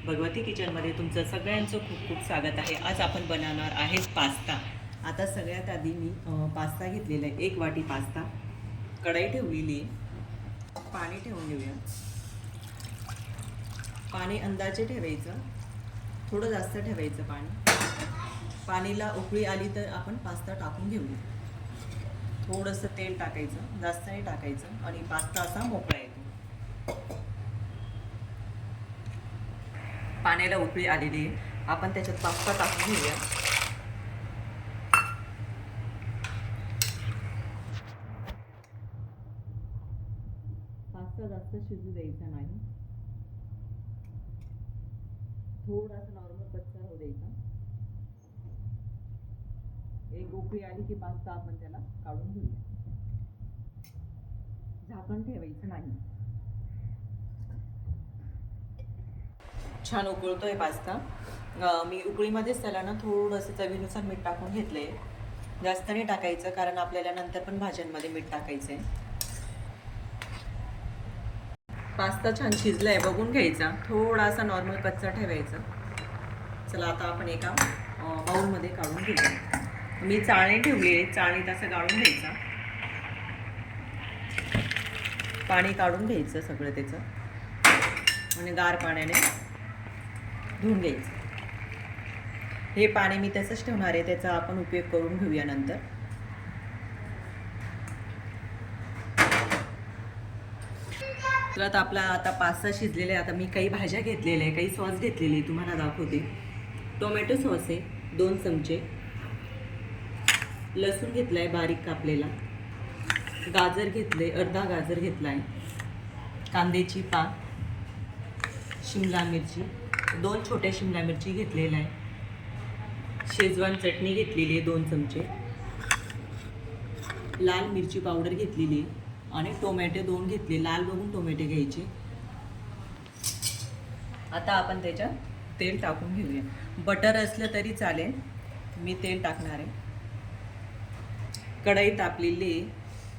भगवती किचनमध्ये तुमचं सगळ्यांचं खूप खूप स्वागत आहे। आज आपण बनवणार आहे पास्ता। आता सगळ्यात आधी मी पास्ता घेतलेला आहे, 1 वाटी पास्ता। कढई ठेवलेली आहे, पाणी ठेवून घेऊया। पाणी अंदाजे ठेवायचं, थोडं जास्त ठेवायचं पाणी। पाणीला उकळी आली तर आपण पास्ता टाकून घेऊया। थोडंसं तेल टाकायचं, जास्त नाही टाकायचं, आणि पास्ता असा मोकळा येतो। पाण्याला उकळी आलेली आहे, आपण त्याच्यात पास्ता टाकून घेऊया। पास्ता जास्त शिजू द्यायचा नाही, थोडासा नॉर्मल कच्चा होऊ द्यायचा। एक उकळी आली की पास्ता आपण त्याला काढून घेऊया। झाकण ठेवायचं नाही। छान उकळतोय पास्ता। मी उकळीमध्येच त्याला ना थोडंसं चवीनुसार मीठ टाकून घेतलंय। जास्त नाही टाकायचं, कारण आपल्याला नंतर पण भाज्यांमध्ये मीठ टाकायचं आहे। पास्ता छान शिजलाय, बघून घ्यायचा। थोडासा नॉर्मल कच्चा ठेवायचा। चला आता आपण एका बाउलमध्ये काढून घेऊया। मी चाळणी ठेवली आहे, चाळणीत असं गाळून घ्यायचा। पाणी काढून घ्यायचं सगळं त्याचं, आणि गार पाण्याने धुवून घ्यायचं। हे पाणी मी तसंच ठेवणार आहे, त्याचा आपण उपयोग करून घेऊया नंतर। तर आता आता पास्ता शिजलेला आहे। आता मी काही भाज्या घेतलेल्या आहे, काही सॉस घेतलेली आहे, तुम्हाला दाखवते। टोमॅटो सॉस आहे 2 चमचे, लसूण घेतला आहे बारीक कापलेला, गाजर घेतले, अर्धा गाजर घेतला आहे, कांद्याची पात, शिमला मिरची, 2 छोट्या शिमला मिरची घेतलेल्या आहे, शेजवान चटणी घेतलेली आहे 2 चमचे, लाल मिरची पावडर घेतलेली आहे, आणि टोमॅटो 2 घेतले, लाल बघून टोमॅटो घ्यायचे। आता आपण त्याच्यात तेल टाकून घेऊया। बटर असलं तरी चालेल, मी तेल टाकणार आहे। कढई तापलेली आहे,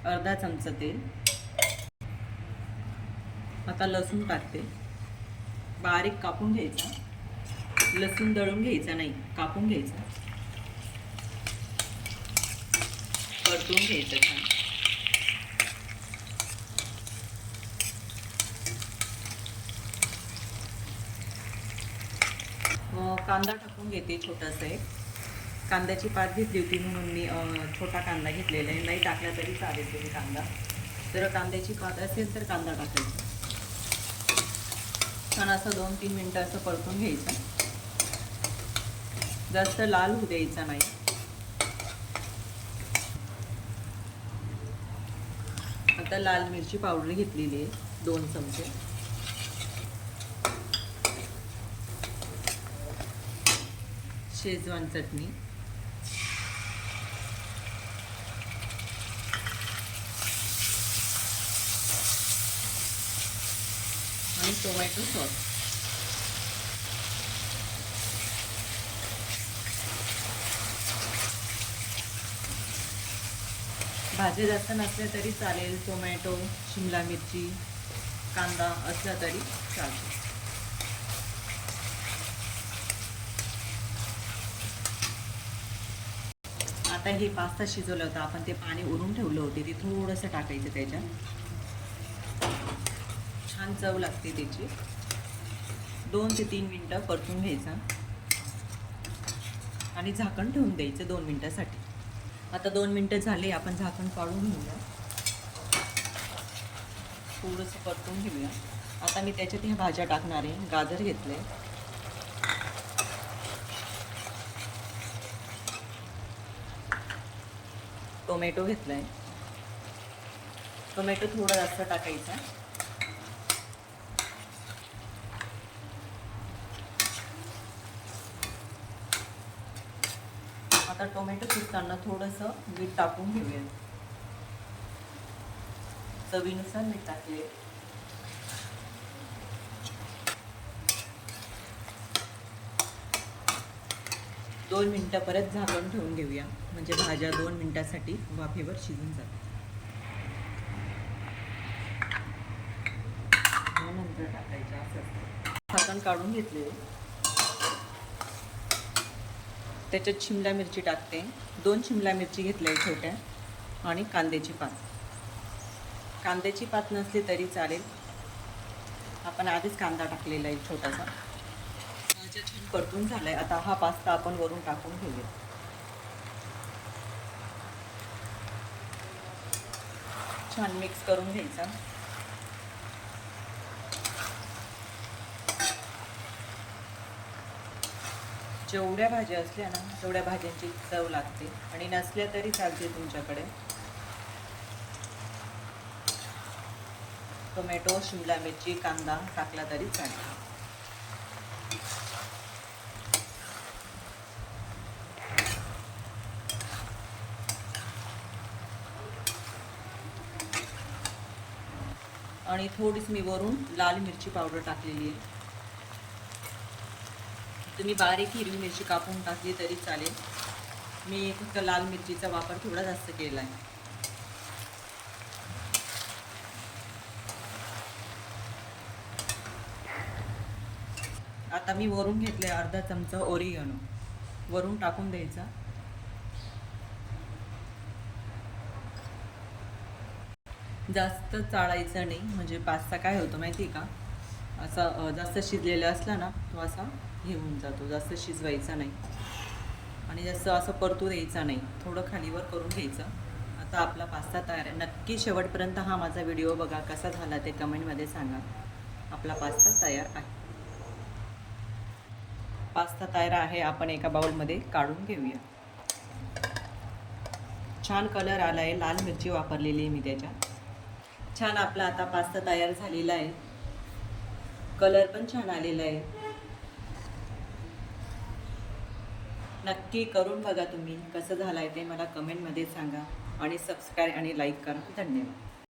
अर्धा चमचा तेल। आता लसूण टाकते, बारीक कापून घ्यायचा। लसूण दळून घ्यायचा नाही, कापून घ्यायचा, परतून घ्यायचं छान। कांदा टाकून घेते, छोटासा एक कांद्याची पात घेतली होती म्हणून मी छोटा कांदा घेतलेला आहे। नाही टाकला तरी चालेल तुम्ही कांदा, जर कांद्याची पात असेल तर कांदा टाकायचा। छान असं 2-3 मिनटं असं परतून घ्यायचं, जास्त लाल होऊ द्यायचा नाही। आता लाल मिरची पावडर घेतलेली आहे 2 चमचे, शेजवान चटणी, आणि टोमॅटो सॉस। भाज्या जास्त नसल्या तरी चालेल, टोमॅटो, शिमला मिरची, कांदा असला तरी चालेल। आता हे पास्ता शिजवलं होतं आपण, ते पाणी उरून ठेवलं होते, ते थोडंसं टाकायचं त्याच्यात। छान चव लागते त्याची। 2 ते 3 मिनटं परतून घ्यायचा, आणि झाकण ठेवून द्यायचं 2 मिनटासाठी। आता 2 मिनटं झाले, आपण झाकण काढून घेऊया, थोडंसं परतून घेऊया। आता मी त्याच्यात ह्या भाज्या टाकणार आहे। गाजर घेतले, टोमॅटो घेतलाय, टोमॅटो थोडा जास्त टाकायचा। आता टोमॅटो शिजताना थोडंसं मीठ टाकून घेऊया, चवीनुसार मीठ टाकले। दोन मिनटं परत झाकण ठेवून घेऊया, म्हणजे भाज्या 2 मिनटासाठी वाफेवर शिजून जातात। नंतर टाकायच्या असं झाकण काढून घेतले. त्याच्यात शिमला मिरची टाकते. 2 शिमला मिरची घेतल्या छोट्या आणि कांद्याची पात. कांद्याची पात नसली तरी चालेल, आपण आधीच कांदा टाकलेला आहे छोटासा. भाज्या छान परतून झालाय. आता हा पास्ता आपण वरून टाकून घेऊया. छान मिक्स करून घ्यायचा. जेवढ्या भाज्या असल्या ना तेवढ्या भाज्यांची चव लागते, आणि नसल्या तरी चालते तुमच्याकडे. टोमॅटो, शिमला मिरची, कांदा टाकला तरी चालेल. आणि थोडीच मी वरून लाल मिरची पावडर टाकलेली आहे. तुम्ही बारीक हिरवी मिरची कापून टाकली तरी चालेल. मी फक्त लाल मिरचीचा वापर थोडा जास्त केला आहे. आता मी वरून घेतले अर्धा चमचा ओरिगॅनो, वरून टाकून द्यायचा. जास्त चाळायचं नाही, म्हणजे पास्ता काय होतं माहिती आहे का, असा जास्त शिजलेला असला ना तो असा हे होऊन जातो. जास्त शिजवायचा नाही आणि जास्त असं परतू द्यायचा नाही, थोडं खालीवर करून घ्यायचं. आता आपला पास्ता तयार आहे. नक्की शेवटपर्यंत हा माझा व्हिडिओ बघा, कसा झाला ते कमेंटमध्ये सांगा. आपला पास्ता तयार आहे. पास्ता तयार आहे. आपण एका बाउलमध्ये काढून घेऊया. छान कलर आला आहे, लाल मिरची वापरलेली आहे मी त्याच्यात. छान आपला आता पास्ता तयार झालेला आहे. कलर पण छान आलेला आहे. नक्की करून बघा तुम्ही, कसं झालं आहे ते मला कमेंटमध्ये सांगा, आणि सबस्क्राईब आणि लाईक करा. धन्यवाद.